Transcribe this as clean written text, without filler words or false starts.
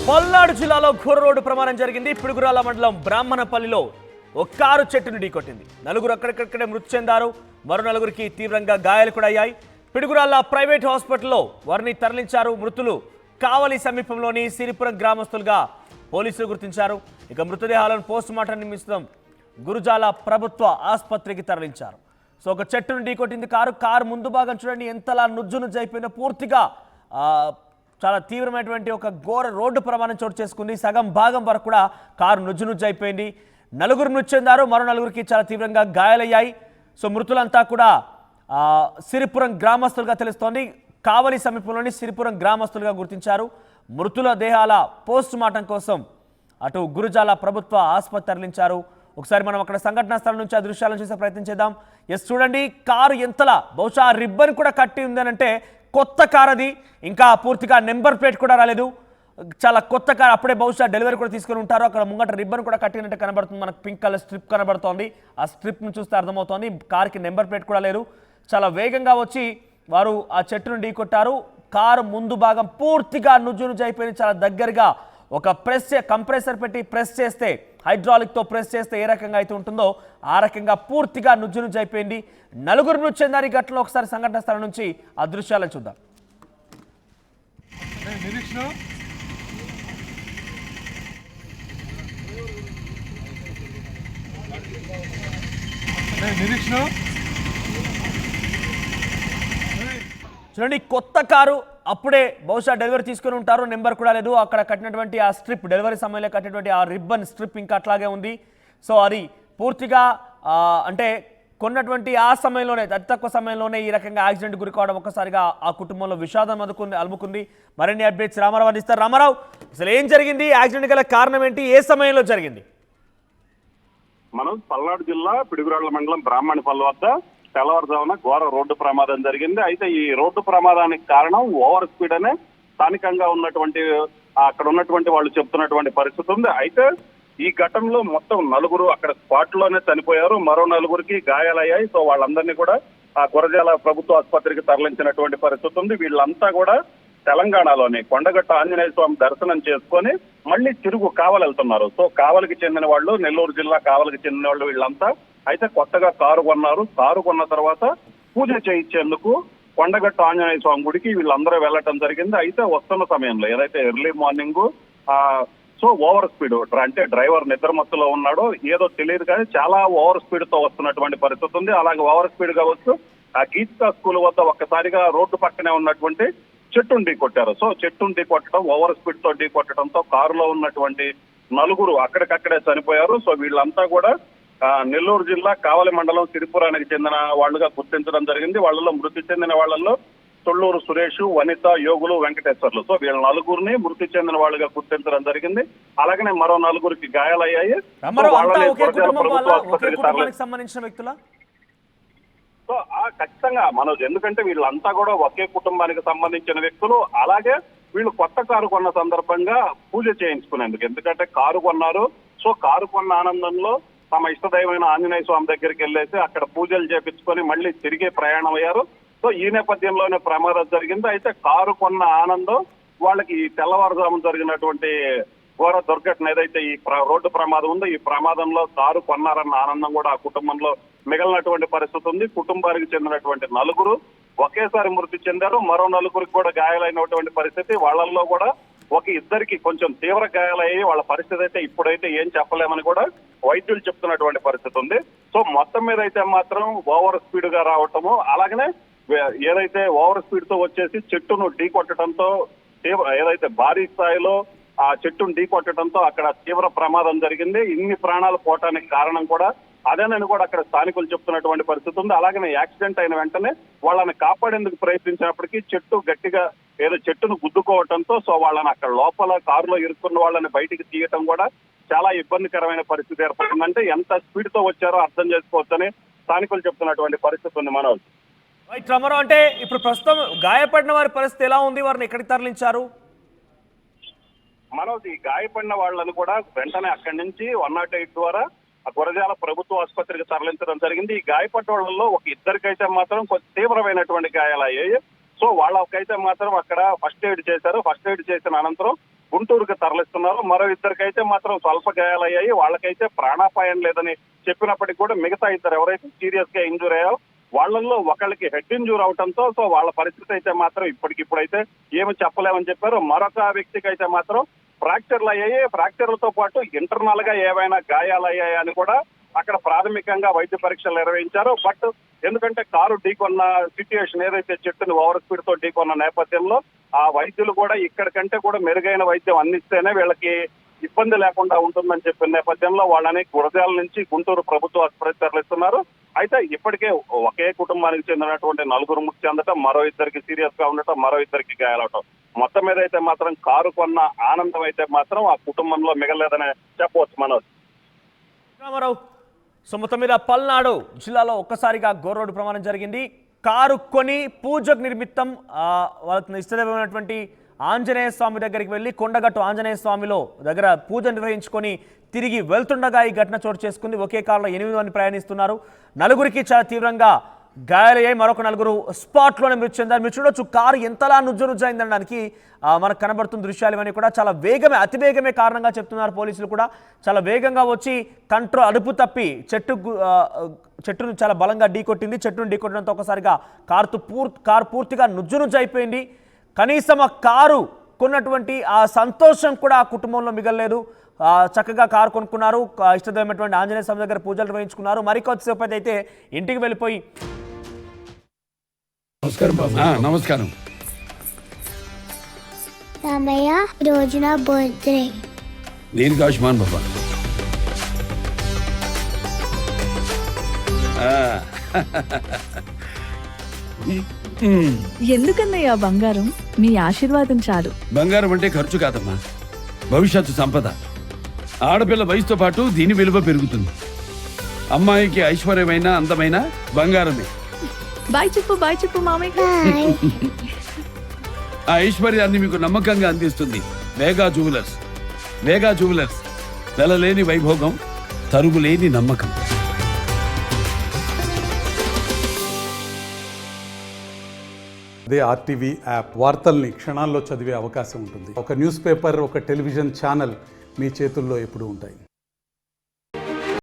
పల్నాడు జిల్లాలో ఘోర రోడ్డు ప్రమాదం జరిగింది. పిడుగురాల మండలం బ్రాహ్మణపల్లిలో ఒక కారు చెట్టును ఢీకొట్టింది. నలుగురు అక్కడికక్కడే మృతి చెందారు. మరో నలుగురికి తీవ్రంగా గాయాలు కూడా అయ్యాయి. పిడుగురాల ప్రైవేట్ హాస్పిటల్లో వారిని తరలించారు. మృతులు కావలి సమీపంలోని సిరిపురం గ్రామస్తులుగా పోలీసులు గుర్తించారు. ఇక మృతదేహాలను పోస్టుమార్టం నిమిత్తం గురుజాల ప్రభుత్వ ఆసుపత్రికి తరలించారు. సో ఒక చెట్టును ఢీకొట్టింది కారు ముందు భాగం చూడండి ఎంతలా నుజ్జునుజ్జైపోయిందో. పూర్తిగా చాలా తీవ్రమైనటువంటి ఒక ఘోర రోడ్డు ప్రమాదం చోటు చేసుకుంది. సగం భాగం వరకు కూడా కారు నుజ్జునుజ్జైపోయింది. నలుగురు మృతి చెందారు. మరో నలుగురికి చాలా తీవ్రంగా గాయాలయ్యాయి. సో మృతులంతా కూడా సిరిపురం గ్రామస్తులుగా తెలుస్తోంది. కావలి సమీపంలోని సిరిపురం గ్రామస్తులుగా గుర్తించారు. మృతుల దేహాల పోస్ట్ మార్టం కోసం అటు గురుజాల ప్రభుత్వ ఆసుపత్రి తరలించారు. ఒకసారి మనం అక్కడ సంఘటనా స్థలం నుంచి ఆ దృశ్యాలను చూసే ప్రయత్నం చేద్దాం. ఎస్ చూడండి, కారు ఎంతలా బహుశా రిబ్బన్ కూడా కట్టి ఉందనంటే కొత్త కార్ అది. ఇంకా పూర్తిగా నెంబర్ ప్లేట్ కూడా రాలేదు. చాలా కొత్త కార్, అప్పుడే బహుశా డెలివరీ కూడా తీసుకొని ఉంటారు. అక్కడ ముంగట రిబ్బన్ కూడా కట్టినట్టు కనబడుతుంది. మనకు పింక్ కలర్ స్ట్రిప్ కనబడుతోంది. ఆ స్ట్రిప్ను చూస్తే అర్థమవుతోంది కార్కి నెంబర్ ప్లేట్ కూడా లేదు. చాలా వేగంగా వచ్చి వారు ఆ చెట్టును ఢీకొట్టారు. కారు ముందు భాగం పూర్తిగా నుజ్జునుజ్జైపోయింది. చాలా దగ్గరగా ఒక కంప్రెసర్ పెట్టి ప్రెస్ చేస్తే, హైడ్రాలిక్తో ప్రెస్ చేస్తే ఏ రకంగా అయితే ఉంటుందో ఆ రకంగా పూర్తిగా నుజ్జునుజ్జైపోయింది. నలుగురు మృతి చెందారు. ఈ ఘటనలో ఒకసారి సంఘటన స్థలం నుంచి ఆ దృశ్యాలను చూద్దాం. చూడండి, కొత్త కారు, అప్పుడే బహుశా డెలివరీ తీసుకుని ఉంటారు. నెంబర్ కూడా లేదు. అక్కడ కట్టినటువంటి ఆ స్ట్రిప్, డెలివరీ సమయంలో కట్టినటువంటి ఆ రిబ్బన్ స్ట్రిప్ ఇంకా అట్లాగే ఉంది. సో అది పూర్తిగా అంటే కొన్నటువంటి ఆ సమయంలోనే, అతి తక్కువ సమయంలోనే ఈ రకంగా యాక్సిడెంట్ గురి కావడం ఒక్కసారిగా ఆ కుటుంబంలో విషాదం అలుముకుంది. మరిన్ని అప్డేట్స్ రామారావు అందిస్తారు. రామారావు, అసలు ఏం జరిగింది? యాక్సిడెంట్ గల కారణం ఏంటి? ఏ సమయంలో జరిగింది? మనం పల్నాడు జిల్లా పిడుగురాళ్ల మండలం బ్రాహ్మణపల్లి వద్ద తెల్లవారుజామున ఘోర రోడ్డు ప్రమాదం జరిగింది. అయితే ఈ రోడ్డు ప్రమాదానికి కారణం ఓవర్ స్పీడ్ అనే స్థానికంగా ఉన్నటువంటి అక్కడ ఉన్నటువంటి వాళ్ళు చెప్తున్నటువంటి పరిస్థితి ఉంది. అయితే ఈ ఘటనలో మొత్తం నలుగురు అక్కడ స్పాట్ లోనే చనిపోయారు. మరో నలుగురికి గాయాలయ్యాయి. సో వాళ్ళందరినీ కూడా ఆ గురజాల ప్రభుత్వ ఆసుపత్రికి తరలించినటువంటి పరిస్థితి ఉంది. వీళ్ళంతా కూడా తెలంగాణలోని కొండగట్ట ఆంజనేయ స్వామి దర్శనం చేసుకొని మళ్ళీ తిరుగు కావలి వెళ్తున్నారు. సో కావలికి చెందిన వాళ్ళు, నెల్లూరు జిల్లా కావలికి చెందిన వాళ్ళు వీళ్ళంతా. అయితే కొత్తగా కారు కొన్నారు. కారు కొన్న తర్వాత పూజ చేయించేందుకు కొండగట్ట ఆంజనేయ స్వామి గుడికి వీళ్ళందరూ వెళ్ళటం జరిగింది. అయితే వస్తున్న సమయంలో ఏదైతే early morning so over speed, అంటే డ్రైవర్ నిద్రమత్తులో ఉన్నాడో ఏదో తెలియదు కానీ చాలా ఓవర్ స్పీడ్ తో వస్తున్నటువంటి పరిస్థితి ఉంది. అలాగే ఓవర్ స్పీడ్ గా వస్తూ ఆ గీతా స్కూల్ వద్ద ఒక్కసారిగా రోడ్డు పక్కనే ఉన్నటువంటి చెట్టును ఢీకొట్టారు. సో చెట్టును ఢీకొట్టడం, ఓవర్ స్పీడ్ తో ఢీకొట్టడంతో కారులో ఉన్నటువంటి నలుగురు అక్కడికక్కడే చనిపోయారు. సో వీళ్ళంతా కూడా నెల్లూరు జిల్లా కావలి మండలం సిరిపురానికి చెందిన వాళ్ళుగా గుర్తించడం జరిగింది. వాళ్ళలో మృతి చెందిన వాళ్ళల్లో తొళ్ళూరు సురేష్, వనిత, యోగులు, వెంకటేశ్వర్లు. సో వీళ్ళ నలుగురిని మృతి చెందిన వాళ్ళుగా గుర్తించడం జరిగింది. అలాగనే మరో నలుగురికి గాయాలయ్యాయి. సంబంధించిన వ్యక్తుల సో ఖచ్చితంగా మనోజ్, ఎందుకంటే వీళ్ళంతా కూడా ఒకే కుటుంబానికి సంబంధించిన వ్యక్తులు. అలాగే వీళ్ళు కొత్త కారు కొన్న సందర్భంగా పూజ చేయించుకునేందుకు, ఎందుకంటే కారు కొన్నారు. సో కారు కొన్న ఆనందంలో తమ ఇష్టదైవమైన ఆంజనేయ స్వామి దగ్గరికి వెళ్ళేసి అక్కడ పూజలు చేపించుకొని మళ్ళీ తిరిగే ప్రయాణం అయ్యారు. సో ఈ నేపథ్యంలోనే ప్రమాదం జరిగింది. అయితే కారు కొన్న ఆనందం వాళ్ళకి ఈ తెల్లవారుజామున జరిగినటువంటి ఘోర దుర్ఘటన ఏదైతే ఈ రోడ్డు ప్రమాదం ఉందో, ఈ ప్రమాదంలో కారు కొన్నారన్న ఆనందం కూడా ఆ కుటుంబంలో మిగిలినటువంటి పరిస్థితి ఉంది. కుటుంబానికి చెందినటువంటి నలుగురు ఒకేసారి మృతి చెందారు. మరో నలుగురికి కూడా గాయాలైనటువంటి పరిస్థితి. వాళ్ళల్లో కూడా ఇద్దరికి కొంచెం తీవ్ర గాయాలయ్యి వాళ్ళ పరిస్థితి అయితే ఇప్పుడైతే ఏం చెప్పలేమని కూడా వైద్యులు చెప్తున్నటువంటి పరిస్థితి ఉంది. సో మొత్తం మీద అయితే మాత్రం ఓవర్ స్పీడ్ గా రావటము, అలాగనే ఏదైతే ఓవర్ స్పీడ్ తో వచ్చేసి చెట్టును ఢీకొట్టడంతో ఏదైతే భారీ స్థాయిలో ఆ చెట్టును ఢీకొట్టడంతో అక్కడ తీవ్ర ప్రమాదం జరిగింది. ఇన్ని ప్రాణాలు పోవటానికి కారణం కూడా అదేనని కూడా అక్కడ స్థానికులు చెప్తున్నటువంటి పరిస్థితి ఉంది. అలాగనే యాక్సిడెంట్ అయిన వెంటనే వాళ్ళని కాపాడేందుకు ప్రయత్నించినప్పటికీ చెట్టు గట్టిగా చెట్టును గుద్దుకోవటంతో సో వాళ్ళని అక్కడ లోపల కారులో ఇరుక్కున్న వాళ్ళని బయటికి తీయటం కూడా చాలా ఇబ్బందికరమైన పరిస్థితి ఏర్పడుతుంది. అంటే ఎంత స్పీడ్ తో వచ్చారో అర్థం చేసుకోవచ్చని స్థానికులు చెప్తున్నటువంటి పరిస్థితి ఉంది. మనోజ్, రామారావు, అంటే ఇప్పుడు ప్రస్తుతం గాయపడిన వారి పరిస్థితి ఎలా ఉంది? వారిని ఎక్కడికి తరలించారు? మనోజ్, ఈ గాయపడిన వాళ్ళని కూడా వెంటనే అక్కడి నుంచి 108 ద్వారా గురజాల ప్రభుత్వ ఆసుపత్రికి తరలించడం జరిగింది. ఈ గాయపడ్డ వాళ్ళలో ఇద్దరికైతే మాత్రం కొంచెం తీవ్రమైనటువంటి గాయాలయ్యాయి. సో వాళ్ళకైతే మాత్రం అక్కడ ఫస్ట్ ఎయిడ్ చేశారు. ఫస్ట్ ఎయిడ్ చేసిన అనంతరం గుంటూరుకు తరలిస్తున్నారు. మరో ఇద్దరికైతే మాత్రం స్వల్ప గాయాలయ్యాయి. వాళ్ళకైతే ప్రాణాపాయం లేదని చెప్పినప్పటికీ కూడా మిగతా ఇద్దరు ఎవరైతే సీరియస్ గా ఇంజూర్ అయ్యారో వాళ్ళల్లో ఒకళ్ళకి హెడ్ ఇంజూర్ అవడంతో సో వాళ్ళ పరిస్థితి అయితే మాత్రం ఇప్పటికిప్పుడైతే ఏమి చెప్పలేమని చెప్పారు. మరొక వ్యక్తికి అయితే మాత్రం ఫ్రాక్చర్లు అయ్యాయి. ఫ్రాక్చర్లతో పాటు ఇంటర్నల్ గా ఏవైనా గాయాలయ్యాయి అని కూడా అక్కడ ప్రాథమికంగా వైద్య పరీక్షలు నిర్వహించారు. బట్ ఎందుకంటే కారు ఢీకొన్న సిచ్యుయేషన్ ఏదైతే చెట్టుని ఓవర్ స్పీడ్ తో ఢీకొన్న నేపథ్యంలో ఆ వైద్యులు కూడా ఇక్కడికంటే కూడా మెరుగైన వైద్యం అందిస్తేనే వీళ్ళకి ఇబ్బంది లేకుండా ఉంటుందని చెప్పిన నేపథ్యంలో వాళ్ళని గురజాల నుంచి గుంటూరు ప్రభుత్వ ఆసుపత్రికి తరలిస్తున్నారు. అయితే ఇప్పటికే ఒకే కుటుంబానికి చెందినటువంటి 4 మృతి చెందటం, మరో ఇద్దరికి సీరియస్ గా ఉండటం, మరో ఇద్దరికి గాయాలవటం, మొత్తం మీద అయితే మాత్రం కారు కొన్న ఆనందం అయితే మాత్రం ఆ కుటుంబంలో మిగలేదని చెప్పవచ్చు. మనోజ్ రామారావు, సో మొత్తం మీద పల్నాడు జిల్లాలో ఒక్కసారిగా ఘోర రోడ్డు ప్రమాదం జరిగింది. కారు కొని పూజకు నిమిత్తం వాళ్ళకి ఇష్టదైవమైనటువంటి ఆంజనేయ స్వామి దగ్గరికి వెళ్ళి కొండగట్టు ఆంజనేయ స్వామిలో దగ్గర పూజ నిర్వహించుకొని తిరిగి వెళ్తుండగా ఈ ఘటన చోటు చేసుకుంది. ఒకే కారులో 8 మంది ప్రయాణిస్తున్నారు. 4గురికి చాలా తీవ్రంగా గాయాలయ్యాయి. మరొక 4 స్పాట్లోనే మృతి చెందారు. మీరు చూడొచ్చు కారు ఎంతలా నుజ్జునుజ్జైందనడానికి మనకు కనబడుతున్న దృశ్యాలు ఇవన్నీ కూడా చాలా వేగమే, అతివేగమే కారణంగా చెప్తున్నారు పోలీసులు కూడా. చాలా వేగంగా వచ్చి అదుపు తప్పి చెట్టును చాలా బలంగా ఢీకొట్టింది. చెట్టును ఢీకొట్టడంతో ఒకసారిగా కారు పూర్తిగా నుజ్జునుజ్జైపోయింది. కనీసం ఆ కారు కొన్నటువంటి ఆ సంతోషం కూడా ఆ కుటుంబంలో మిగలలేదు. చక్కగా కారు కొనుక్కున్నారు. ఇష్టదైనటువంటి ఆంజనేయ స్వామి దగ్గర పూజలు నిర్వహించుకున్నారు. మరికొద్దిసేపు అయితే ఇంటికి వెళ్ళిపోయి నమస్కారం రామయ్య, రోజు నా బర్త్డే. దీనికి ఆయుష్మాన్ బాబా. ఎందుకన్నయ్యా బంగారం? మీ ఆశీర్వాదం చాలు. బంగారం అంటే ఖర్చు కాదమ్మా, భవిష్యత్తు సంపద. ఆడపిల్ల వయసుతో పాటు దీని విలువ పెరుగుతుంది. అమ్మాయికి ఐశ్వర్యమైన అందమైన బంగారమే. బాయ్ చెప్పు మామయ్య. హాయ్. ఆ ఐశ్వర్యాన్ని మీకు నమ్మకంగా అందిస్తుంది వేగా జ్యువెలర్స్. వేగా జ్యువెలర్స్, వెలలేని వైభోగం, తరుగులేని నమ్మకం. అదే ఆర్టీవీ యాప్ వార్తల్ని క్షణాల్లో చదివే అవకాశం ఉంటుంది. ఒక న్యూస్ పేపర్, ఒక టెలివిజన్ ఛానల్ మీ చేతుల్లో ఎప్పుడూ ఉంటాయి.